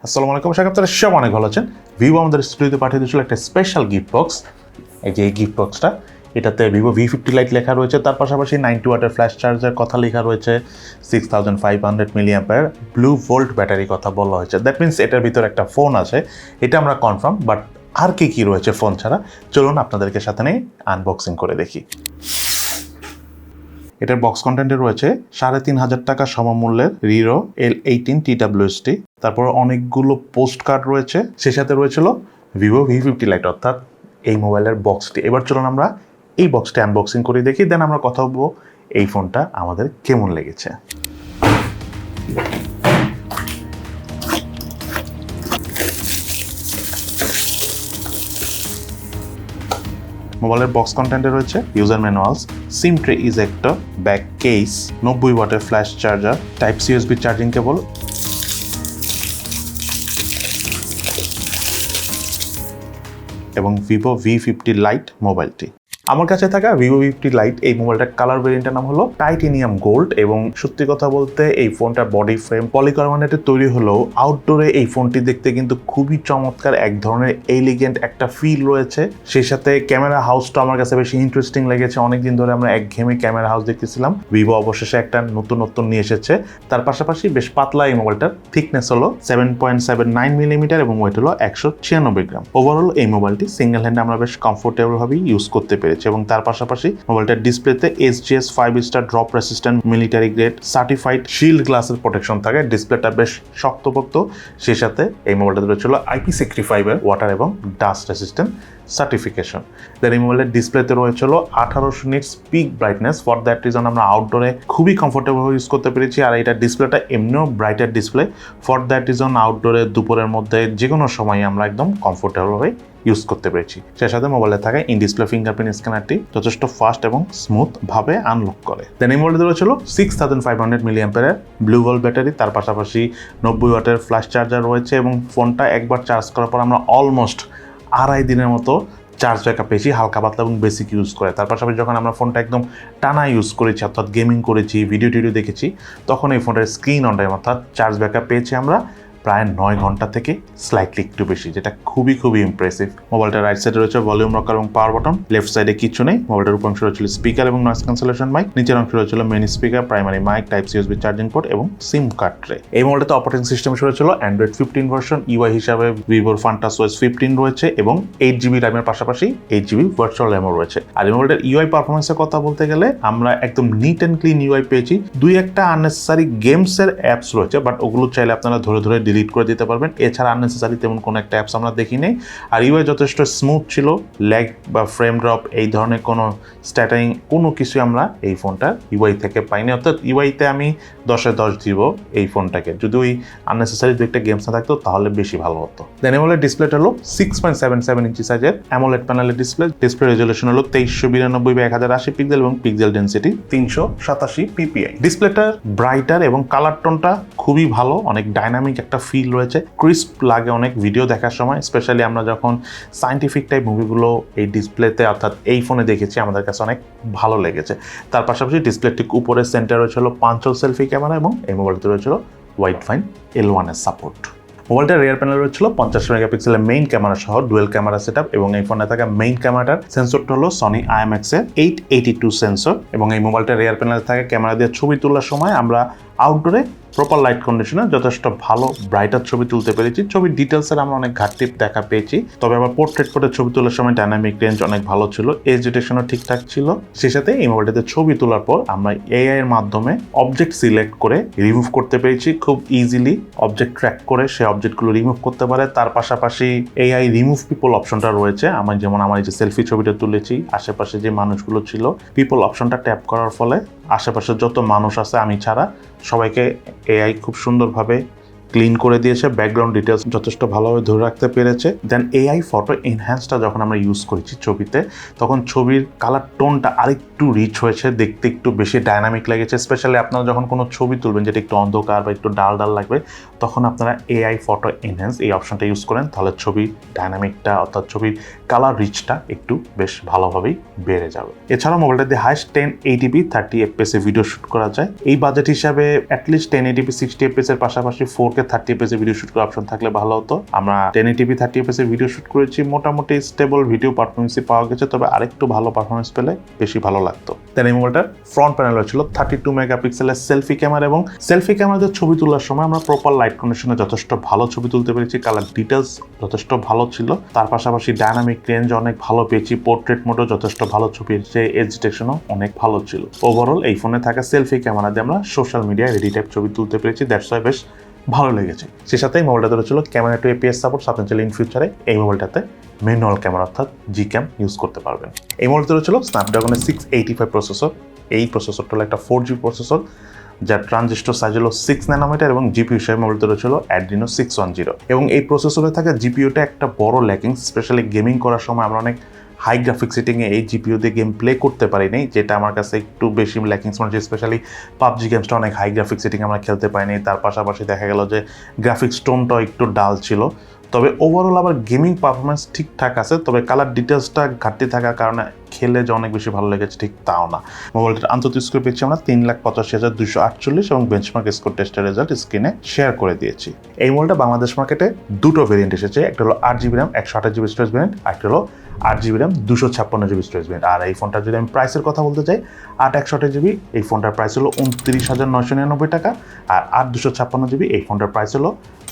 আসসালামু আলাইকুম, আশা করি আপনারা সব অনেক ভালো আছেন। ভিভো আমাদের স্টুডিওতে পাঠিয়ে দিয়েছিল একটা স্পেশাল গিফট বক্স। এই যে এই গিফট বক্সটা, এটাতে ভিভো V50 লাইট লেখা রয়েছে, তার পাশাপাশি 90 ওয়াটের ফ্ল্যাশ চার্জার কথা লেখা রয়েছে, 6500 মিলিঅ্যাম্পিয়ার ব্লু ভোল্ট ব্যাটারি কথা বলা হয়েছে। দ্যাট মিনস এটার ভিতরে একটা ফোন আছে, এটা আমরা কনফার্ম। বাট আর কি রয়েছে ফোন ছাড়া, চলুন আপনাদেরকে সাথে নিয়ে আনবক্সিং করে দেখি। এটার বক্স কন্টেন্টে রয়েছে 3500 টাকা সমমূল্যের রিরো L18 TWST, তারপর অনেকগুলো পোস্ট কার্ড রয়েছে, সে সাথে রয়েছিল ভিভো V50 লাইট অর্থাৎ এই মোবাইলের বক্সটি। এবার চলুন আমরা এই বক্সটি আনবক্সিং করে দেখি, দেন আমরা কথা বলবো এই ফোনটা আমাদের কেমন লেগেছে। মোবাইলের বক্স কন্টেন্টে রয়েছে user manuals, SIM tray ejector, back case, 90 ওয়াটের flash charger, type C USB charging cable এবং ভিভো V50 লাইট মোবাইলটি। আমার কাছে থাকা ভিভো V50 লাইট এই মোবাইলটার কালার ভেরিয়েন্টের নাম হলো টাইটেনিয়াম গোল্ড। এবং সত্যি কথা বলতে এই ফোনটার বডি ফ্রেম পলিকার্বনেটে তৈরি হলেও আউটডোরে এই ফোনটি দেখতে কিন্তু খুবই চমৎকার, এক ধরনের এলিগেন্ট একটা ফিল রয়েছে। সেই সাথে ক্যামেরা হাউসটা আমার কাছে বেশি ইন্টারেস্টিং লেগেছে। অনেকদিন ধরে আমরা একঘেয়েমি ক্যামেরা হাউস দেখতেছিলাম, ভিভো অবশেষে একটা নতুন নিয়ে এসেছে। তার পাশাপাশি বেশ পাতলা এই মোবাইলটার, থিকনেস হলো 7.79 মিলিমিটার এবং ওয়েট হলো 196 গ্রাম। ওভারঅল এই মোবাইলটি সিঙ্গেল হ্যান্ডে আমরা বেশ কমফোর্টেবল ভাবে ইউজ করতে পেরেছি। এবং তার পাশাপাশি মোবাইলটার ডিসপ্লেতে SGS 5 star drop resistant military grade certified shield গ্লাসের প্রোটেকশন থাকে, ডিসপ্লেটা বেশ শক্তপোক্ত। সেই সাথে এই মোবাইলটাতে রয়েছিল IP65 এর ওয়াটার এবং ডাস্ট রেসিস্ট্যান্ট সার্টিফিকেশন। দেন এই মোবাইলের ডিসপ্লেতে রয়েছিল 1800 nits pick brightness. For that reason আমরা আউটডোরে খুবই কমফোর্টেবল ইউজ করতে পেরেছি। আর এটা ডিসপ্লেটা এমনিও brighter display, for that reason আউটডোরে দুপুরের মধ্যে যে কোনো সময় আমরা একদম কমফোর্টেবল হয়ে ইউজ করতে পেরেছি। সেই সাথে মোবাইলে থাকা ইন ডিসপ্লে ফিঙ্গারপ্রিন্ট স্ক্যানারটি যথেষ্ট ফাস্ট এবং স্মুথ ভাবে আনলক করে। দেন এই মোবাইলটি রয়েছিল 6500 মিলিঅ্যাম্পিয়ারের ব্লু ভোল্ট ব্যাটারি, তার পাশাপাশি 90 ওয়াটের ফ্ল্যাশ চার্জার রয়েছে এবং ফোনটা একবার চার্জ করার পর আমরা অলমোস্ট 2.5 দিনের মতো চার্জ ব্যাকআপ পেয়েছি, হালকা পাতলা এবং বেসিক ইউজ করে। তার পাশাপাশি যখন আমরা ফোনটা একদম টানা ইউজ করেছি অর্থাৎ গেমিং করেছি, ভিডিও দেখেছি, তখন এই ফোনটার স্ক্রিন অন টাইম অর্থাৎ চার্জ ব্যাকআপ পেয়েছি আমরা প্রায় 9 ঘন্টা থেকে স্লাইটলি একটু বেশি, যেটা খুবই ইমপ্রেসিভ। মোবাইলটার রাইট সাইডে রয়েছে ভলিউম রকার এবং পাওয়ার বাটন, লেফট সাইডে কিছু নেই। মোবাইলটার উপর অংশে রয়েছিল স্পিকার এবং নয়েজ ক্যান্সেলেশন মাইক, নিচের অংশে রয়েছিল main speaker, primary mic, type C USB charging port এবং সিম কার্ড ট্রে। এই মোবাইলটাতে অপারেটিং সিস্টেম রয়েছিল অ্যান্ড্রয়েড 15 ভার্সন, UI হিসাবে ভিভোর ফান্টাস OS 15 রয়েছে এবং 8GB র্যামের পাশাপাশি 8GB ভার্চুয়াল র্যামও রয়েছে। আর এই মোবাইলটার UI পারফরমেন্সের কথা বলতে গেলে আমরা একদম নিট অ্যান্ড ক্লিন UI পেয়েছি। দুই একটা আননেসেসারি গেমসের অ্যাপস রয়েছে, বাট ওগুলো চাইলে আপনারা ধরে ডিলিট করে দিতে পারবেন। এছাড়া আননেসেসারি তেমন কোনো একটা অ্যাপস আমরা দেখি নেই। আর UI যথেষ্ট স্মুথ ছিল, ল্যাগ বা ফ্রেম ড্রপ এই ধরনের কোনো স্ট্যাটারিং কোনো কিছু আমরা এই ফোনটা UI থেকে পাইনি। অর্থাৎ UIতে আমি 10-এ 10 দিব এই ফোনটাকে। যদি ওই আননেসেসারি দু একটা গেমস না থাকতো তাহলে বেশি ভালো হতো। দেন এমোলেড ডিসপ্লেটা হলো 6.77 ইঞ্চি সাইজের অ্যামোলেড প্যানেলের ডিসপ্লে রেজলিউশন হলো 2392/1080 পিক্সেল এবং পিক্সেল ডেনসিটি 387 ppi। ডিসপ্লেটার ব্রাইটার এবং কালার টোনটা খুবই ভালো, অনেক ডাইনামিক একটা ফিল রয়েছে, ক্রিস্প লাগে অনেক ভিডিও দেখার সময়। স্পেশালি আমরা যখন সায়েন্টিফিক টাইপ মুভিগুলো এই ডিসপ্লেতে অর্থাৎ এই ফোনে দেখেছি, আমাদের কাছে অনেক ভালো লেগেছে। তার পাশাপাশি ডিসপ্লেটির উপরে সেন্টার রয়েছিল পাঞ্চল সেলফি ক্যামেরা এবং এই মোবাইলটিতে রয়েছিল ওয়াইড ফাইন L1 এর সাপোর্ট। মোবাইলটার রিয়ার প্যানেল রয়েছিল 50 মেগাপিক্সেলের মেইন ক্যামেরা সহ ডুয়েল ক্যামেরা সেটআপ এবং এই ফোনে থাকা মেইন ক্যামেরাটার সেন্সরটা হলো সনি IMX এর 882 সেন্সর। এবং এই মোবাইলটার রিয়ার প্যানেলে থাকা ক্যামেরা দিয়ে ছবি তোলার সময় আমরা আউটডোরে প্রপার লাইট কন্ডিশনে যথেষ্ট ভালো ব্রাইটার ছবি তুলতে পেরেছি। ছবির ডিটেলসের আমরা অনেক ঘাটতি দেখা পেয়েছি, তবে আবার পোর্ট্রেট করে ছবি তোলার সময় ডাইনামিক রেঞ্জ অনেক ভালো ছিল, এজ ডিটেকশনও ঠিকঠাক ছিল। সেই সাথে এই মোবাইলটাতে ছবি তোলার পর আমরা AI এর মাধ্যমে অবজেক্ট সিলেক্ট করে রিমুভ করতে পেরেছি খুব ইজিলি। অবজেক্ট ট্র্যাক করে সে অবজেক্টগুলো রিমুভ করতে পারে। তার পাশাপাশি AI রিমুভ পিপল অপশনটা রয়েছে। যেমন আমার এই যে সেলফি ছবিটা তুলেছি, আশেপাশে যে মানুষগুলো ছিল, পিপল অপশনটা ট্যাপ করার ফলে আশেপাশে যত মানুষ আছে আমি ছাড়া সবাইকে AI খুব সুন্দরভাবে ক্লিন করে দিয়েছে, ব্যাকগ্রাউন্ড ডিটেলস যথেষ্ট ভালোভাবে ধরে রাখতে পেরেছে। দেন AI ফটো এনহ্যান্সটা যখন আমরা ইউজ করেছি ছবিতে, তখন ছবির কালার টোনটা আরেকটু রিচ হয়েছে, দেখতে একটু বেশি ডাইনামিক লেগেছে। স্পেশালি আপনারা যখন কোনো ছবি তুলবেন যেটা একটু অন্ধকার বা একটু ডাল লাগবে, তখন আপনারা AI ফটো এনহ্যান্স এই অপশনটা ইউজ করেন, তাহলে ছবির ডাইনামিকটা অর্থাৎ ছবির কালার রিচটা একটু বেশ ভালোভাবেই বেড়ে যাবে। এছাড়াও মোবাইলটা দিয়ে highest 1080p 30 fps video shoot করা যায়। এই বাজেট হিসাবে অ্যাটলিস্ট 1080p 60 fps এর পাশাপাশি 4K 30fps এর ভিডিও শুট করার অপশন থাকলে ভালো হতো। আমরা 1080p 30fps এর ভিডিও শুট করেছি, মোটামুটি স্টেবল ভিডিও পারফরমেন্সই পাওয়া গেছে, তবে আরেকটু ভালো পারফরমেন্স পেলে বেশি ভালো লাগতো। দেন এই মোবাইলটার ফ্রন্ট প্যানেলে ছিল 32 মেগাপিক্সেলের সেলফি ক্যামেরা, এবং সেলফি ক্যামেরাতে ছবি তোলার সময় আমরা প্রপার লাইট কন্ডিশনে যথেষ্ট ভালো ছবি তুলতে পেরেছি। কালার ডিটেলস যথেষ্ট ভালো ছিল, তার পাশাপাশি ডায়নামিক রেঞ্জ অনেক ভালো পেয়েছি, পোর্ট্রেট মোডও যথেষ্ট ভালো ছবি এসেছে, এজ ডিটেকশনও অনেক ভালো ছিল। ওভারঅল এই ফোনে থাকা সেলফি ক্যামেরা দিয়ে আমরা সোশ্যাল মিডিয়ায় রেডি টাইপ ছবি তুলতে পেরেছি, দ্যাটস ওয়াই বেশ ভালো লেগেছে। সে সাথে এই মোবাইলটাতে রয়েছিল ক্যামেরা টু এপিএস সাপোর্ট, সাথে চাইলে ইন ফিউচারে এই মোবাইলটাতে ম্যানুয়াল ক্যামেরা অর্থাৎ জি ক্যাম ইউজ করতে পারবেন। এই মোবাইলটাতে রয়েছিল স্ন্যাপড্রাগনের 685 প্রসেসর। এই প্রসেসরটা হলো একটা 4G প্রসেসর, যার ট্রানজিস্টর সাইজ হলো 6 ন্যানোমিটার, এবং জিপিইউ হিসেবে মোবাইলটা রয়েছিল Adreno 610। এবং এই প্রসেসরে থাকা জিপিইউটা একটা বড় ল্যাকিংস, স্পেশালি গেমিং করার সময় আমরা অনেক হাই গ্রাফিক সেটিংয়ে এই জিপিইউ দিয়ে গেম প্লে করতে পারিনি, যেটা আমার কাছে একটু বেশি ল্যাকিংস মনে হচ্ছে। স্পেশালি পাবজি গেমসটা অনেক হাই গ্রাফিক সেটিং আমরা খেলতে পারিনি, তার পাশাপাশি দেখা গেল যে গ্রাফিক্স টোনটাও একটু ডাল ছিল। তবে ওভারঅল আবার গেমিং পারফরমেন্স ঠিকঠাক আছে, তবে কালার ডিটেলসটা ঘাটতি থাকার কারণে খেলে যে অনেক বেশি ভালো লেগেছে ঠিক তাও না। মোবাইলটার আন্তর্জাতিক স্কোর পেয়েছি আমরা 3,85,248 এবং বেঞ্চমার্ক স্কোর টেস্টের রেজাল্ট স্ক্রিনে শেয়ার করে দিয়েছি। এই মোবাইলটা বাংলাদেশ মার্কেটে দুটো ভেরিয়েন্ট এসেছে, একটা হলো 8GB RAM 128GB storage variant, একটা হলো 8GB RAM 256GB storage variant. আর এই ফোনটার যদি আমি প্রাইসের কথা বলতে চাই, 8/128GB এই ফোনটার প্রাইস হলো 29,999 টাকা, আর 8/256GB এই ফোনটার প্রাইস হলো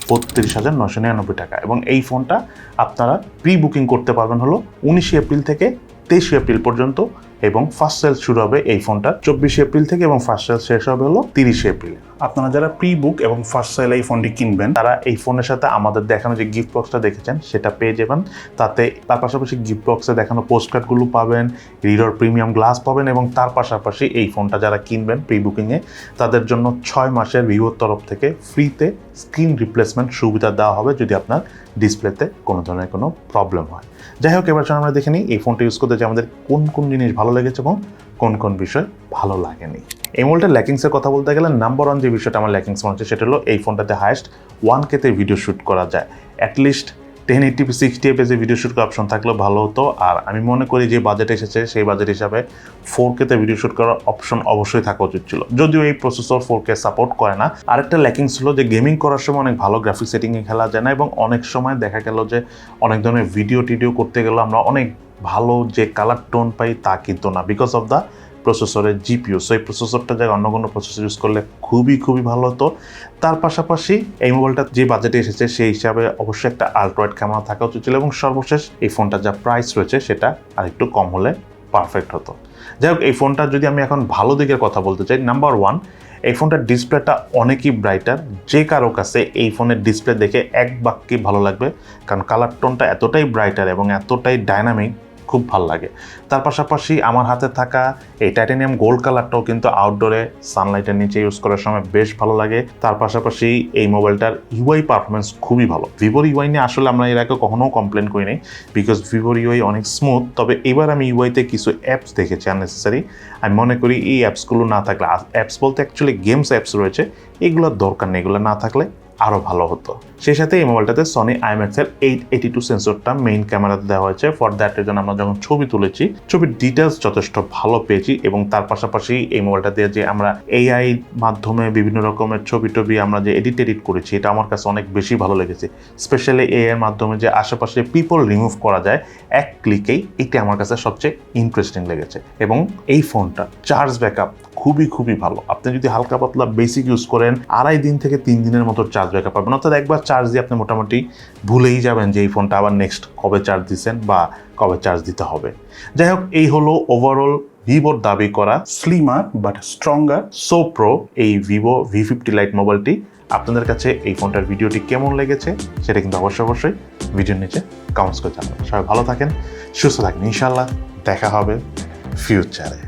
32,999 টাকা। এবং এই ফোনটা আপনারা প্রি বুকিং করতে পারবেন হলো 19 এপ্রিল থেকে 23 এপ্রিল পর্যন্ত, এবং ফার্স্ট সেল শুরু হবে এই ফোনটা 24 এপ্রিল থেকে, এবং ফার্স্ট সেল শেষ হবে হলো 30 এপ্রিল। আপনারা যারা প্রি বুক এবং ফার্স্ট সেল এই ফোনটি কিনবেন, তারা এই ফোনের সাথে আমাদের দেখানো যে গিফট বক্সটা দেখেছেন সেটা পেয়ে যাবেন। তার পাশাপাশি গিফট বক্সে দেখানো পোস্ট কার্ডগুলো পাবেন, রিডর প্রিমিয়াম গ্লাস পাবেন, এবং তার পাশাপাশি এই ফোনটা যারা কিনবেন প্রি বুকিংয়ে তাদের জন্য 6 মাসের ভিভোর তরফ থেকে ফ্রিতে স্ক্রিন রিপ্লেসমেন্ট সুবিধা দেওয়া হবে যদি আপনার ডিসপ্লেতে কোনো ধরনের কোনো প্রবলেম হয়। যাই হোক, এবার আমরা দেখে নিই এই ফোনটা ইউজ করতে যে আমাদের কোন কোন জিনিস ভালো লেগেছে এবং কোন কোন বিষয় ভালো লাগেনি। এই মোবাইলটার ল্যাকিংসের কথা বলতে গেলে নাম্বার 1 যে বিষয়টা আমার ল্যাকিংস মনে হচ্ছে সেটা হলো এই ফোনটাতে হাইয়েস্ট 1K ভিডিও শ্যুট করা যায়। অ্যাটলিস্ট 1080p 60fps এ ভিডিও শ্যুট করার অপশন থাকলেও ভালো হতো। আর আমি মনে করি যে বাজেট এসেছে সেই বাজেট হিসাবে 4K ভিডিও শ্যুট করার অপশন অবশ্যই থাকা উচিত ছিল, যদিও এই প্রসেসর 4K সাপোর্ট করে না। আরেকটা ল্যাকিংস ছিল যে গেমিং করার সময় অনেক ভালো গ্রাফিক সেটিংয়ে খেলা যায় না, এবং অনেক সময় দেখা গেল যে অনেক ধরনের ভিডিও টিডিও করতে গেলে আমরা অনেক ভালো যে কালার টোন পাই তা কিন্তু না, বিকজ অফ দ্য প্রসেসরের জিপিইউ। সো এই প্রসেসরটা জায়গায় অন্য কোনো প্রসেসর ইউজ করলে খুবই ভালো হতো। তার পাশাপাশি এই মোবাইলটা যে বাজেটে এসেছে সেই হিসাবে অবশ্যই একটা আল্ট্রাওয়াইড ক্যামেরা থাকা উচিত ছিল, এবং সর্বশেষ এই ফোনটা যা প্রাইস রয়েছে সেটা আরেকটু কম হলে পারফেক্ট হতো। যাই হোক, এই ফোনটা যদি আমি এখন ভালো দিকের কথা বলতে চাই, নাম্বার 1, এই ফোনটার ডিসপ্লেটা অনেকই ব্রাইটার। যে কারো কাছে এই ফোনের ডিসপ্লে দেখে এক বাক্যে ভালো লাগবে, কারণ কালার টোনটা এতটাই ব্রাইটার এবং এতটাই ডাইনামিক, খুব ভালো লাগে। তার পাশাপাশি আমার হাতে থাকা এই টাইটানিয়াম গোল্ড কালারটাও কিন্তু আউটডোরে সানলাইটের নিচে ইউজ করার সময় বেশ ভালো লাগে। তার পাশাপাশি এই মোবাইলটার ইউআই পারফরমেন্স খুবই ভালো। ভিভোর ইউআই নিয়ে আসলে আমরা এর আগে কখনো কমপ্লেন করি নাই, বিকজ ভিভোর ইউআই অনেক স্মুথ। তবে এবার আমি ইউআইতে কিছু অ্যাপস দেখেছি আননেসেসারি। আমি মনে করি এই অ্যাপসগুলো না থাকলে, অ্যাপস বলতে অ্যাকচুয়ালি গেমস অ্যাপস রয়েছে, এগুলোর দরকার নেই, এগুলো না থাকলে আরও ভালো হতো। সেই সাথে এই মোবাইলটাতে সনি IMX-এর 882 সেন্সরটা মেইন ক্যামেরাতে দেওয়া হয়েছে। ফর দ্যাটের জন্য আমরা যখন ছবি তুলেছি, ছবির ডিটেলস যথেষ্ট ভালো পেয়েছি, এবং তার পাশাপাশি এই মোবাইলটা দিয়ে যে আমরা AI মাধ্যমে বিভিন্ন রকমের ছবি টবি আমরা যে এডিট করেছি, এটা আমার কাছে অনেক বেশি ভালো লেগেছে। স্পেশালি AI এর মাধ্যমে যে আশেপাশে পিপল রিমুভ করা যায় এক ক্লিকেই, এটা আমার কাছে সবচেয়ে ইন্টারেস্টিং লেগেছে। এবং এই ফোনটা চার্জ ব্যাকআপ খুবই ভালো। আপনি যদি হালকা পাতলা বেসিক ইউজ করেন, 2.5 দিন থেকে 3 দিনের মতো চার্জ ব্যাকআপ পাবেন। অর্থাৎ একবার চার্জ দিয়ে আপনি মোটামুটি ভুলেই যাবেন যে এই ফোনটা আবার নেক্সট কবে চার্জ দিচ্ছেন বা কবে চার্জ দিতে হবে। যাই হোক, এই হলো ওভারঅল ভিভোর দাবি করা স্লিমার বাট স্ট্রঙ্গার সো প্রো এই ভিভো V50 Lite মোবাইলটি। আপনাদের কাছে এই ফোনটার ভিডিওটি কেমন লেগেছে সেটা কিন্তু অবশ্যই ভিডিওর নিচে কমেন্টস করে জানাবেন। সবাই ভালো থাকেন, সুস্থ থাকেন, ইনশাআল্লাহ দেখা হবে ফিউচারে।